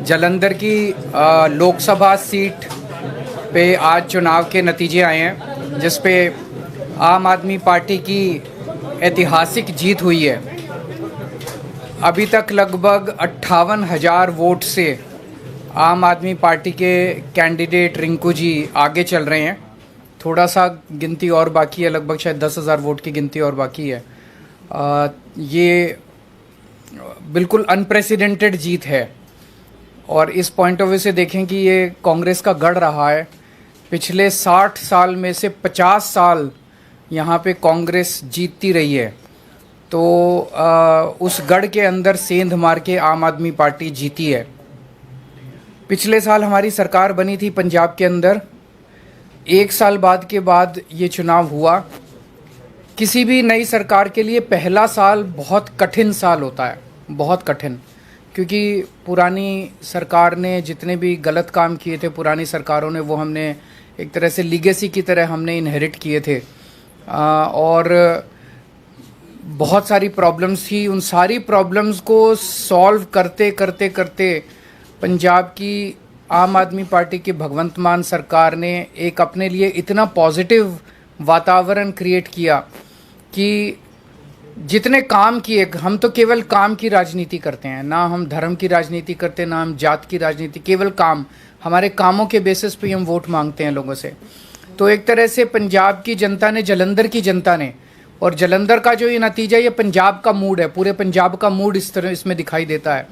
जालंधर की लोकसभा सीट पे आज चुनाव के नतीजे आए हैं, जिस पे आम आदमी पार्टी की ऐतिहासिक जीत हुई है। अभी तक लगभग 58,000 वोट से आम आदमी पार्टी के कैंडिडेट रिंकू जी आगे चल रहे हैं। थोड़ा सा गिनती और बाकी है, लगभग शायद 10,000 वोट की गिनती और बाकी है। ये बिल्कुल अनप्रेसिडेंटेड जीत है और इस पॉइंट ऑफ व्यू से देखें कि ये कांग्रेस का गढ़ रहा है। पिछले 60 साल में से 50 साल यहाँ पे कांग्रेस जीतती रही है, तो उस गढ़ के अंदर सेंध मार के आम आदमी पार्टी जीती है। पिछले साल हमारी सरकार बनी थी पंजाब के अंदर। 1 साल बाद के बाद ये चुनाव हुआ। किसी भी नई सरकार के लिए पहला साल बहुत कठिन साल होता है, बहुत कठिन, क्योंकि पुरानी सरकार ने जितने भी गलत काम किए थे, पुरानी सरकारों ने, वो हमने एक तरह से लीगेसी की तरह हमने इनहेरिट किए थे। और बहुत सारी प्रॉब्लम्स थी। उन सारी प्रॉब्लम्स को सॉल्व करते करते करते पंजाब की आम आदमी पार्टी की भगवंत मान सरकार ने एक अपने लिए इतना पॉजिटिव वातावरण क्रिएट किया कि जितने काम किए, हम तो केवल काम की राजनीति करते हैं, ना हम धर्म की राजनीति करते, ना हम जात की राजनीति, केवल काम। हमारे कामों के बेसिस पे हम वोट मांगते हैं लोगों से। तो एक तरह से पंजाब की जनता ने, जालंधर की जनता ने, और जालंधर का जो ये नतीजा, ये पंजाब का मूड है, पूरे पंजाब का मूड इस तरह इसमें दिखाई देता है।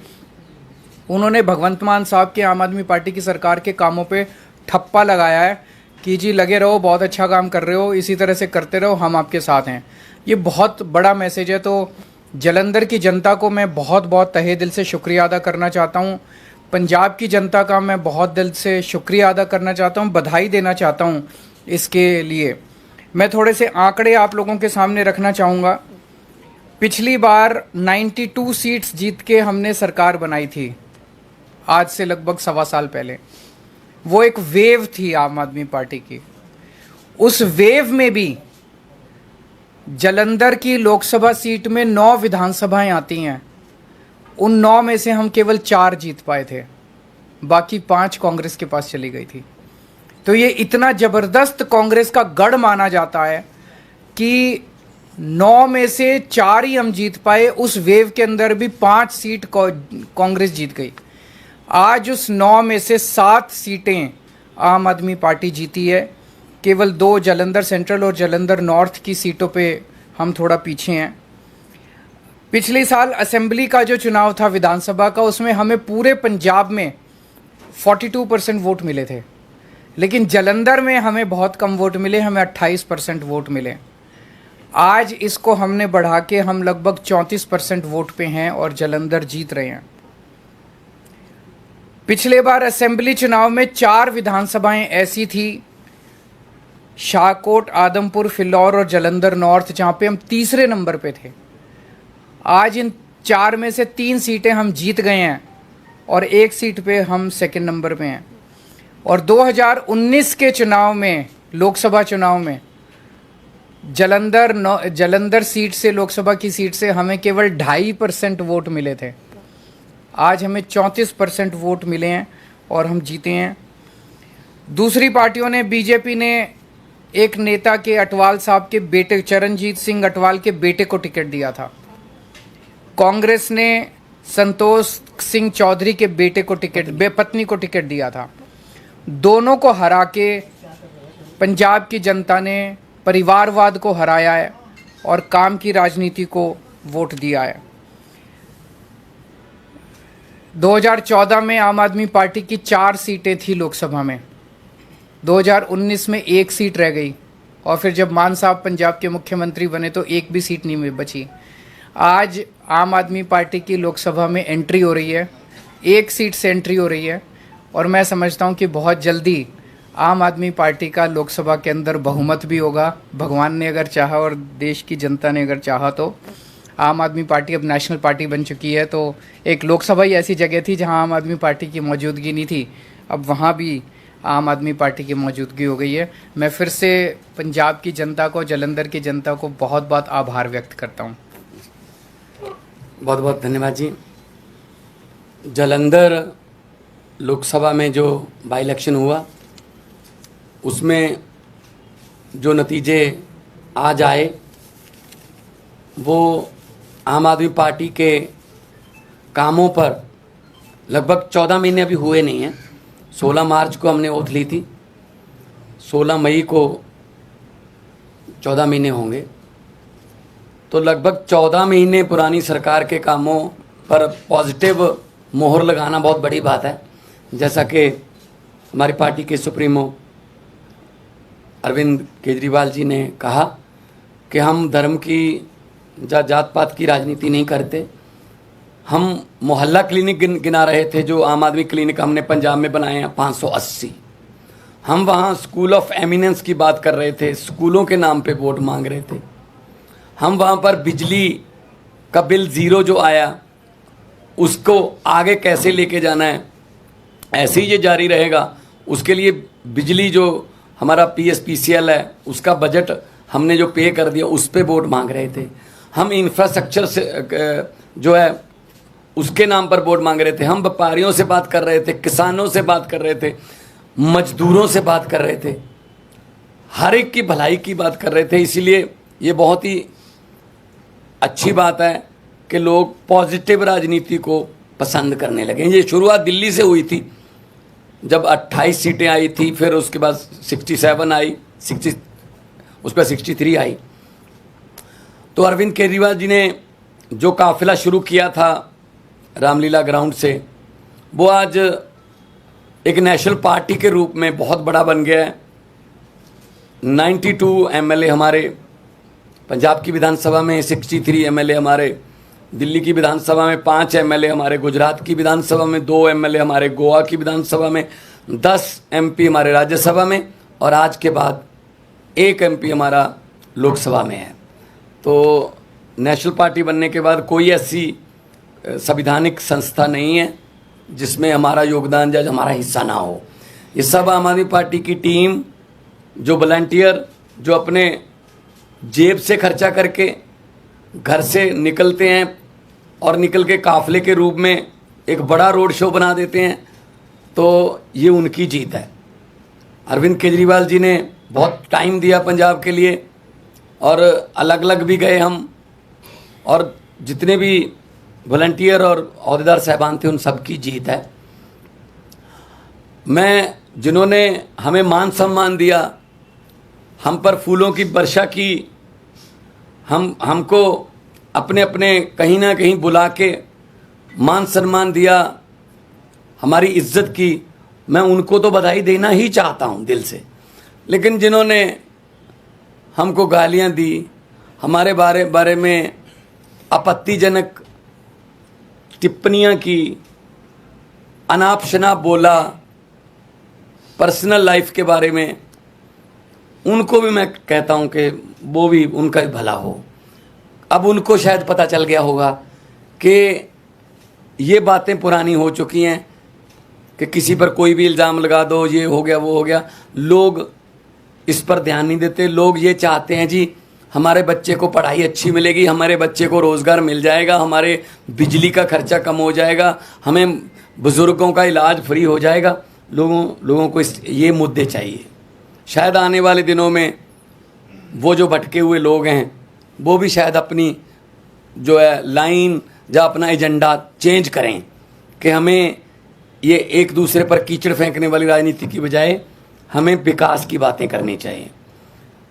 उन्होंने भगवंत मान साहब के आम आदमी पार्टी की सरकार के कामों पे ठप्पा लगाया है कि जी लगे रहो, बहुत अच्छा काम कर रहे हो, इसी तरह से करते रहो, हम आपके साथ हैं। ये बहुत बड़ा मैसेज है। तो जालंधर की जनता को मैं बहुत बहुत तहे दिल से शुक्रिया अदा करना चाहता हूँ। पंजाब की जनता का मैं बहुत दिल से शुक्रिया अदा करना चाहता हूँ, बधाई देना चाहता हूँ इसके लिए। मैं थोड़े से आंकड़े आप लोगों के सामने रखना चाहूँगा। पिछली बार 92 सीट्स जीत के हमने सरकार बनाई थी, आज से लगभग 1.25 साल पहले। वो एक वेव थी आम आदमी पार्टी की। उस वेव में भी जालंधर की लोकसभा सीट में 9 विधानसभाएं आती हैं। उन 9 में से हम केवल 4 जीत पाए थे, बाकी 5 कांग्रेस के पास चली गई थी। तो ये इतना जबरदस्त कांग्रेस का गढ़ माना जाता है कि 9 में से 4 ही हम जीत पाए। उस वेव के अंदर भी 5 सीट कांग्रेस जीत गई। आज उस 9 में से 7 सीटें आम आदमी पार्टी जीती है। केवल 2 जालंधर सेंट्रल और जालंधर नॉर्थ की सीटों पे हम थोड़ा पीछे हैं। पिछले साल असेंबली का जो चुनाव था विधानसभा का, उसमें हमें पूरे पंजाब में 42% वोट मिले थे, लेकिन जालंधर में हमें बहुत कम वोट मिले, हमें 28% वोट मिले। आज इसको हमने बढ़ा के हम लगभग 34% वोट पे हैं और जालंधर जीत रहे हैं। पिछले बार असेंबली चुनाव में 4 विधानसभाएं ऐसी थी, शाहकोट, आदमपुर, फिलौर और जालंधर नॉर्थ, जहाँ पे हम तीसरे नंबर पे थे। आज इन 4 में से 3 सीटें हम जीत गए हैं और 1 सीट पे हम सेकंड नंबर पे हैं। और 2019 के चुनाव में, लोकसभा चुनाव में, जालंधर सीट से, लोकसभा की सीट से हमें केवल 2.5% वोट मिले थे। आज हमें 34% वोट मिले हैं और हम जीते हैं। दूसरी पार्टियों ने, बीजेपी ने एक नेता के, अटवाल साहब के बेटे, चरणजीत सिंह अटवाल के बेटे को टिकट दिया था। कांग्रेस ने संतोष सिंह चौधरी के बेटे को पत्नी को टिकट दिया था। दोनों को हरा के पंजाब की जनता ने परिवारवाद को हराया है और काम की राजनीति को वोट दिया है। 2014 में आम आदमी पार्टी की 4 सीटें थी लोकसभा में। 2019 में 1 सीट रह गई और फिर जब मान साहब पंजाब के मुख्यमंत्री बने तो 1 भी सीट नहीं बची। आज आम आदमी पार्टी की लोकसभा में एंट्री हो रही है, 1 सीट से एंट्री हो रही है और मैं समझता हूँ कि बहुत जल्दी आम आदमी पार्टी का लोकसभा के अंदर बहुमत भी होगा। भगवान ने अगर चाहा और देश की जनता ने अगर चाहा तो आम आदमी पार्टी अब नेशनल पार्टी बन चुकी है। तो एक लोकसभा ही ऐसी जगह थी जहां आम आदमी पार्टी की मौजूदगी नहीं थी, अब वहां भी आम आदमी पार्टी की मौजूदगी हो गई है। मैं फिर से पंजाब की जनता को, जालंधर की जनता को बहुत बहुत आभार व्यक्त करता हूं। बहुत बहुत धन्यवाद जी। जालंधर लोकसभा में जो बाई इलेक्शन हुआ उसमें जो नतीजे आज आए वो आम आदमी पार्टी के कामों पर लगभग 14 महीने अभी हुए नहीं हैं। 16 मार्च को हमने ओथ ली थी, 16 मई को 14 महीने होंगे, तो लगभग 14 महीने पुरानी सरकार के कामों पर पॉजिटिव मोहर लगाना बहुत बड़ी बात है। जैसा कि हमारी पार्टी के सुप्रीमो अरविंद केजरीवाल जी ने कहा कि हम धर्म की जात पात की राजनीति नहीं करते। हम मोहल्ला क्लिनिक गिना रहे थे, जो आम आदमी क्लिनिक हमने पंजाब में बनाए हैं 580। हम वहाँ स्कूल ऑफ एमिनेंस की बात कर रहे थे, स्कूलों के नाम पे वोट मांग रहे थे। हम वहाँ पर बिजली का बिल ज़ीरो जो आया उसको आगे कैसे लेके जाना है, ऐसे ही ये जारी रहेगा। उसके लिए बिजली जो हमारा PSPCL है उसका बजट हमने जो पे कर दिया उस पे वोट मांग रहे थे। हम इंफ्रास्ट्रक्चर से जो है उसके नाम पर वोट मांग रहे थे। हम व्यापारियों से बात कर रहे थे, किसानों से बात कर रहे थे, मजदूरों से बात कर रहे थे, हर एक की भलाई की बात कर रहे थे। इसीलिए ये बहुत ही अच्छी बात है कि लोग पॉजिटिव राजनीति को पसंद करने लगे। ये शुरुआत दिल्ली से हुई थी, जब 28 सीटें आई थी, फिर उसके बाद 67 आई, 60 उस पर 63 आई। तो अरविंद केजरीवाल जी ने जो काफिला शुरू किया था रामलीला ग्राउंड से, वो आज एक नेशनल पार्टी के रूप में बहुत बड़ा बन गया है। 92 MLA हमारे पंजाब की विधानसभा में, 63 MLA हमारे दिल्ली की विधानसभा में, 5 MLA हमारे गुजरात की विधानसभा में, 2 MLA हमारे गोवा की विधानसभा में, 10 MP हमारे राज्यसभा में, और आज के बाद 1 MP हमारा लोकसभा में है। तो नेशनल पार्टी बनने के बाद कोई ऐसी संवैधानिक संस्था नहीं है जिसमें हमारा योगदान या हमारा हिस्सा ना हो। ये सब आम आदमी पार्टी की टीम, जो वॉलंटियर, जो अपने जेब से खर्चा करके घर से निकलते हैं और निकल के काफिले के रूप में एक बड़ा रोड शो बना देते हैं, तो ये उनकी जीत है। अरविंद केजरीवाल जी ने बहुत टाइम दिया पंजाब के लिए, और अलग अलग भी गए हम, और जितने भी वॉलंटियर और अहदेदार साहबान थे उन सब की जीत है। मैं जिन्होंने हमें मान सम्मान दिया, हम पर फूलों की वर्षा की, हमको अपने अपने कहीं ना कहीं बुला के मान सम्मान दिया, हमारी इज्जत की, मैं उनको तो बधाई देना ही चाहता हूँ दिल से। लेकिन जिन्होंने हमको गालियाँ दी, हमारे बारे में आपत्तिजनक टिप्पणियाँ की, अनाप शनाप बोला, पर्सनल लाइफ के बारे में, उनको भी मैं कहता हूँ कि वो भी उनका भी भला हो। अब उनको शायद पता चल गया होगा कि ये बातें पुरानी हो चुकी हैं कि किसी पर कोई भी इल्ज़ाम लगा दो, ये हो गया वो हो गया। लोग इस पर ध्यान नहीं देते। लोग ये चाहते हैं जी हमारे बच्चे को पढ़ाई अच्छी मिलेगी, हमारे बच्चे को रोज़गार मिल जाएगा, हमारे बिजली का खर्चा कम हो जाएगा, हमें बुज़ुर्गों का इलाज फ्री हो जाएगा। लोगों को ये मुद्दे चाहिए। शायद आने वाले दिनों में वो जो भटके हुए लोग हैं वो भी शायद अपनी जो है लाइन या अपना एजेंडा चेंज करें कि हमें ये एक दूसरे पर कीचड़ फेंकने वाली राजनीति की बजाय हमें विकास की बातें करनी चाहिए।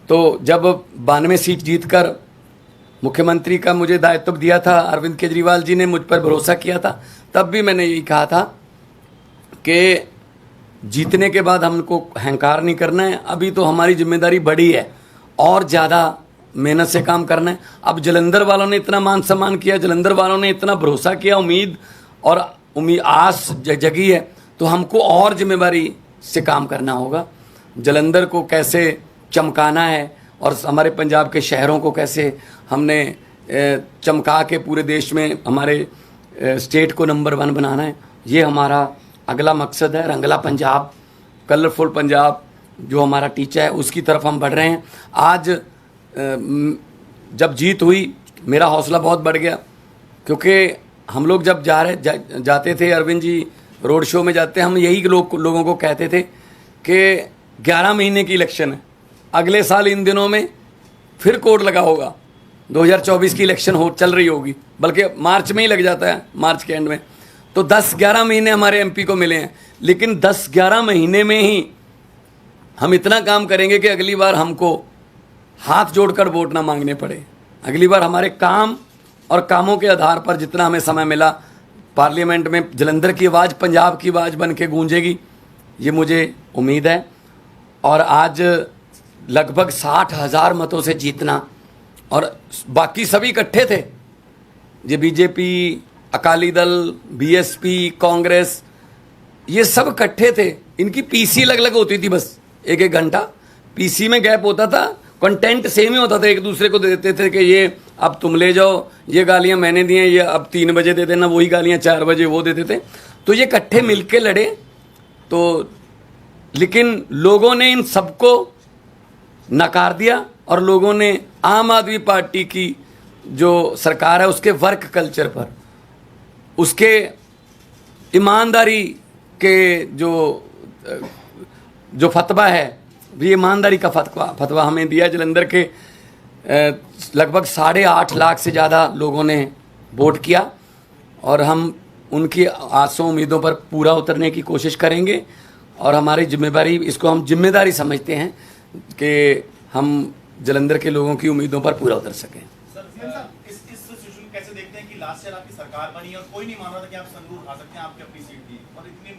तो जब 92 सीट जीतकर मुख्यमंत्री का मुझे दायित्व दिया था, अरविंद केजरीवाल जी ने मुझ पर भरोसा किया था, तब भी मैंने यही कहा था कि जीतने के बाद हमको अहंकार नहीं करना है। अभी तो हमारी जिम्मेदारी बड़ी है और ज़्यादा मेहनत से काम करना है। अब जलंधर वालों ने इतना मान सम्मान किया, जलंधर वालों ने इतना भरोसा किया, उम्मीद आस जगी है, तो हमको और जिम्मेदारी से काम करना होगा। जलंधर को कैसे चमकाना है और हमारे पंजाब के शहरों को कैसे हमने चमका के पूरे देश में हमारे स्टेट को नंबर 1 बनाना है, ये हमारा अगला मकसद है। रंगला पंजाब, कलरफुल पंजाब जो हमारा टीचा है, उसकी तरफ हम बढ़ रहे हैं। आज जब जीत हुई मेरा हौसला बहुत बढ़ गया, क्योंकि हम लोग जब जाते थे, अरविंद जी रोड शो में जाते हम यही लोगों को कहते थे कि 11 महीने की इलेक्शन है, अगले साल इन दिनों में फिर कोड लगा होगा, 2024 की इलेक्शन चल रही होगी, बल्कि मार्च में ही लग जाता है, मार्च के एंड में। तो 10-11 महीने हमारे एमपी को मिले हैं, लेकिन 10-11 महीने में ही हम इतना काम करेंगे कि अगली बार हमको हाथ जोड़कर वोट ना मांगने पड़े। अगली बार हमारे काम और कामों के आधार पर जितना हमें समय मिला, पार्लियामेंट में जलंधर की आवाज़ पंजाब की आवाज़ बन के गूंजेगी, ये मुझे उम्मीद है। और आज लगभग 60,000 मतों से जीतना, और बाकी सभी इकट्ठे थे, ये बीजेपी, अकाली दल, बीएसपी, कांग्रेस, ये सब इकट्ठे थे। इनकी पीसी अलग अलग होती थी, बस एक घंटा पीसी में गैप होता था, कंटेंट सेम ही होता था, एक दूसरे को दे देते थे कि ये अब तुम ले जाओ, ये गालियां मैंने दी हैं, ये अब 3 बजे दे देना, वही गालियां 4 बजे वो देते थे। तो ये इकट्ठे मिलके लड़े। तो लेकिन लोगों ने इन सबको नकार दिया, और लोगों ने आम आदमी पार्टी की जो सरकार है उसके वर्क कल्चर पर, उसके ईमानदारी के जो फतवा है, ये ईमानदारी का फतवा हमें दिया। जलंधर के लगभग 8.5 लाख से ज़्यादा लोगों ने वोट किया, और हम उनकी आसों उम्मीदों पर पूरा उतरने की कोशिश करेंगे। और हमारी जिम्मेदारी, इसको हम जिम्मेदारी समझते हैं कि हम जलंधर के लोगों की उम्मीदों पर पूरा उतर सकें। इस सिचुएशन कैसे देखते हैं कि लास्ट ईयर आपकी सरकार बनी और कोई नहीं मान रहा था कि आप संगरूर हार सकते हैं, आपकी अपनी सीट थी, और इतनी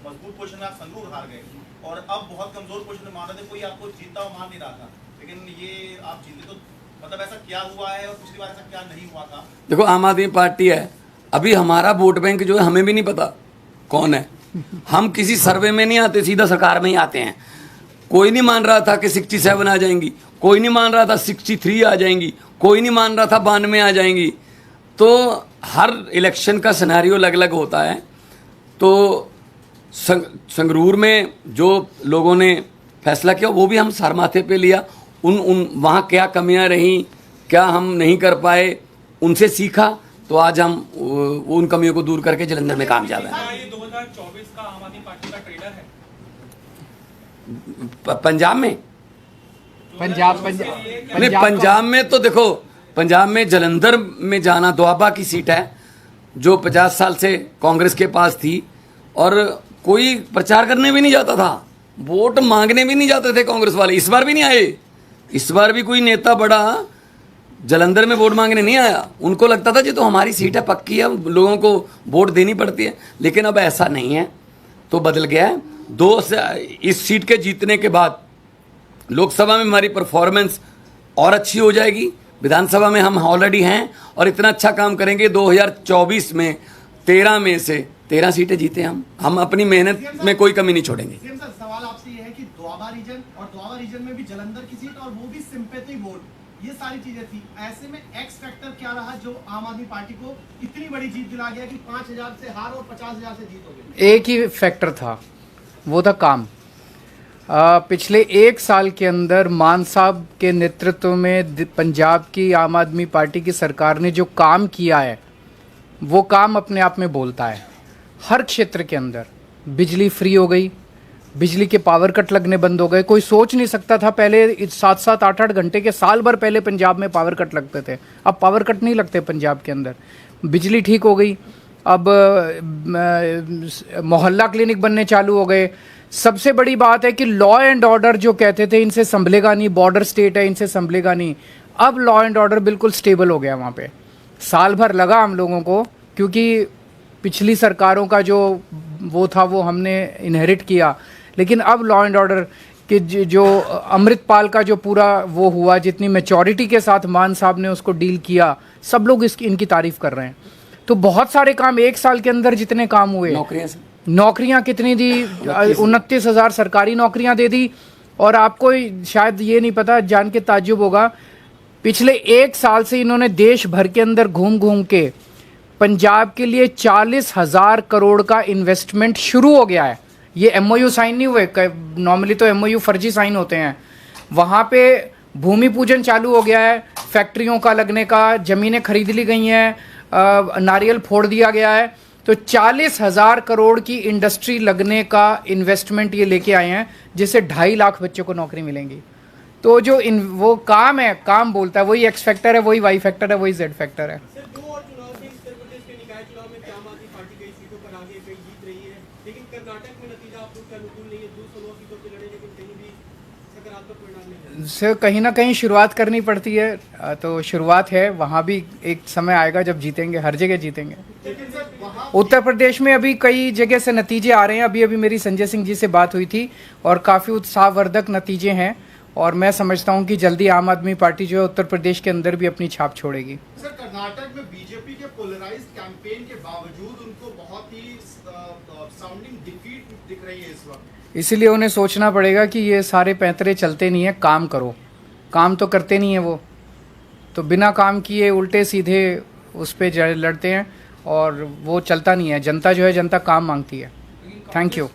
मजबूत पोजीशन में आप संगरूर हार गए, और अब बहुत कमजोर पोजीशन में मान रहे थे, कोई आपको जीतता हुआ मान नहीं रहा था, लेकिन ये आप जीते। तो मतलब ऐसा क्या हुआ है, और पिछली बार ऐसा क्या नहीं हुआ था? देखो, आम आदमी पार्टी है, अभी हमारा वोट बैंक जो है हमें भी नहीं पता कौन है। हम किसी सर्वे में नहीं आते, सीधा सरकार में ही आते हैं। कोई नहीं मान रहा था कि 67 आ जाएंगी, कोई नहीं मान रहा था 63 आ जाएंगी, कोई नहीं मान रहा था 92 आ जाएंगी। तो हर इलेक्शन का सिनेरियो अलग अलग होता है। तो संगरूर में जो लोगों ने फैसला किया वो भी हम सर माथे पे लिया। उन वहाँ क्या कमियां रहीं, क्या हम नहीं कर पाए, उनसे सीखा, तो आज हम उन कमियों को दूर करके जलंधर में कामयाब हैं। ये 2024 का आम आदमी पार्टी का ट्रेलर है पंजाब में। पंजाब पंजाब में तो देखो, पंजाब में जलंधर में जाना दोआबा की सीट है, जो 50 साल से कांग्रेस के पास थी, और कोई प्रचार करने भी नहीं जाता था, वोट मांगने भी नहीं जाते थे कांग्रेस वाले। इस बार भी नहीं आए, इस बार भी कोई नेता बड़ा जलंधर में वोट मांगने नहीं आया। उनको लगता था जी तो हमारी सीट है, पक्की है, लोगों को वोट देनी पड़ती है। लेकिन अब ऐसा नहीं है, तो बदल गया है। इस सीट के जीतने के बाद लोकसभा में हमारी परफॉर्मेंस और अच्छी हो जाएगी, विधानसभा में हम ऑलरेडी हैं, और इतना अच्छा काम करेंगे 2024 में 13 में से 13 सीटें जीते हम अपनी मेहनत में कोई कमी नहीं छोड़ेंगे। सवाल आपसे ये है कि दोआबा रीजन, और दोआबा रीजन में भी जलंधर की सीट, और वो भी सिंपैथी वोट, ये सारी चीजें थी। ऐसे में एक्स फैक्टर क्या रहा जो आम आदमी पार्टी को इतनी बड़ी जीत दिला गया कि 5,000 से हार और 50,000 से जीत हो गई? एक ही फैक्टर था, वो था काम। पिछले 1 साल के अंदर मान साहब के नेतृत्व में पंजाब की आम आदमी पार्टी की सरकार ने जो काम किया है, वो काम अपने आप में बोलता है। हर क्षेत्र के अंदर बिजली फ्री हो गई, बिजली के पावर कट लगने बंद हो गए। कोई सोच नहीं सकता था पहले 7-7, 8-8 घंटे के, साल भर पहले पंजाब में पावर कट लगते थे, अब पावर कट नहीं लगते पंजाब के अंदर। बिजली ठीक हो गई, अब मोहल्ला क्लिनिक बनने चालू हो गए। सबसे बड़ी बात है कि लॉ एंड ऑर्डर जो कहते थे इनसे संभलेगा नहीं, बॉर्डर स्टेट है इनसे संभलेगा नहीं, अब लॉ एंड ऑर्डर बिल्कुल स्टेबल हो गया वहाँ पे। साल भर लगा हम लोगों को, क्योंकि पिछली सरकारों का जो वो था वो हमने इनहेरिट किया, लेकिन अब लॉ एंड ऑर्डर के जो अमृतपाल का जो पूरा वो हुआ, जितनी मैच्योरिटी के साथ मान साहब ने उसको डील किया, सब लोग इनकी तारीफ कर रहे हैं। तो बहुत सारे काम 1 साल के अंदर जितने काम हुए, नौकरियां कितनी दी, 29,000 सरकारी नौकरियां दे दी। और आपको शायद ये नहीं पता, जान के ताज्जुब होगा, पिछले 1 साल से इन्होंने देश भर के अंदर घूम घूम के पंजाब के लिए 40,000 करोड़ का इन्वेस्टमेंट शुरू हो गया है। ये MOU साइन नहीं हुए, नॉर्मली तो MOU फर्जी साइन होते हैं। वहाँ पे भूमि पूजन चालू हो गया है, फैक्ट्रियों का लगने का, ज़मीनें खरीद ली गई हैं, नारियल फोड़ दिया गया है। तो 40,000 करोड़ की इंडस्ट्री लगने का इन्वेस्टमेंट ये लेके आए हैं, जिससे 2.5 लाख बच्चों को नौकरी मिलेंगी। तो जो वो काम है, काम बोलता है, वही एक्स फैक्टर है, वही वाई फैक्टर है, वही जेड फैक्टर है। सर, 2 और चुनाव थे उत्तर प्रदेश के निकाय चुनाव में आम आदमी पार्टी कई सीटों पर आगे कई जीत रही है, लेकिन कर्नाटक में नतीजा आप लोग के अनुकूल नहीं है। 216 सीटों पे लड़े लेकिन कहीं भी सकारात्मक परिणाम नहीं है। से कहीं ना कहीं शुरुआत करनी पड़ती है, तो शुरुआत है, वहाँ भी एक समय आएगा जब जीतेंगे, हर जगह जीतेंगे। लेकिन सर वहाँ उत्तर प्रदेश में अभी कई जगह से नतीजे आ रहे हैं। अभी मेरी संजय सिंह जी से बात हुई थी और काफ़ी उत्साहवर्धक नतीजे हैं, और मैं समझता हूं कि जल्दी आम आदमी पार्टी जो है उत्तर प्रदेश के अंदर भी अपनी छाप छोड़ेगी। सर, कर्नाटक में बीजेपी के पोलराइज्ड कैंपेन के बावजूद उनको बहुत ही साउंडिंग डिफीट दिख रही है इस वक्त। इसीलिए उन्हें सोचना पड़ेगा कि ये सारे पैंतरे चलते नहीं है, काम करो। काम तो करते नहीं है वो, तो बिना काम किए उल्टे सीधे उस पर लड़ते हैं और वो चलता नहीं है। जनता जो है, जनता काम मांगती है। Thank you.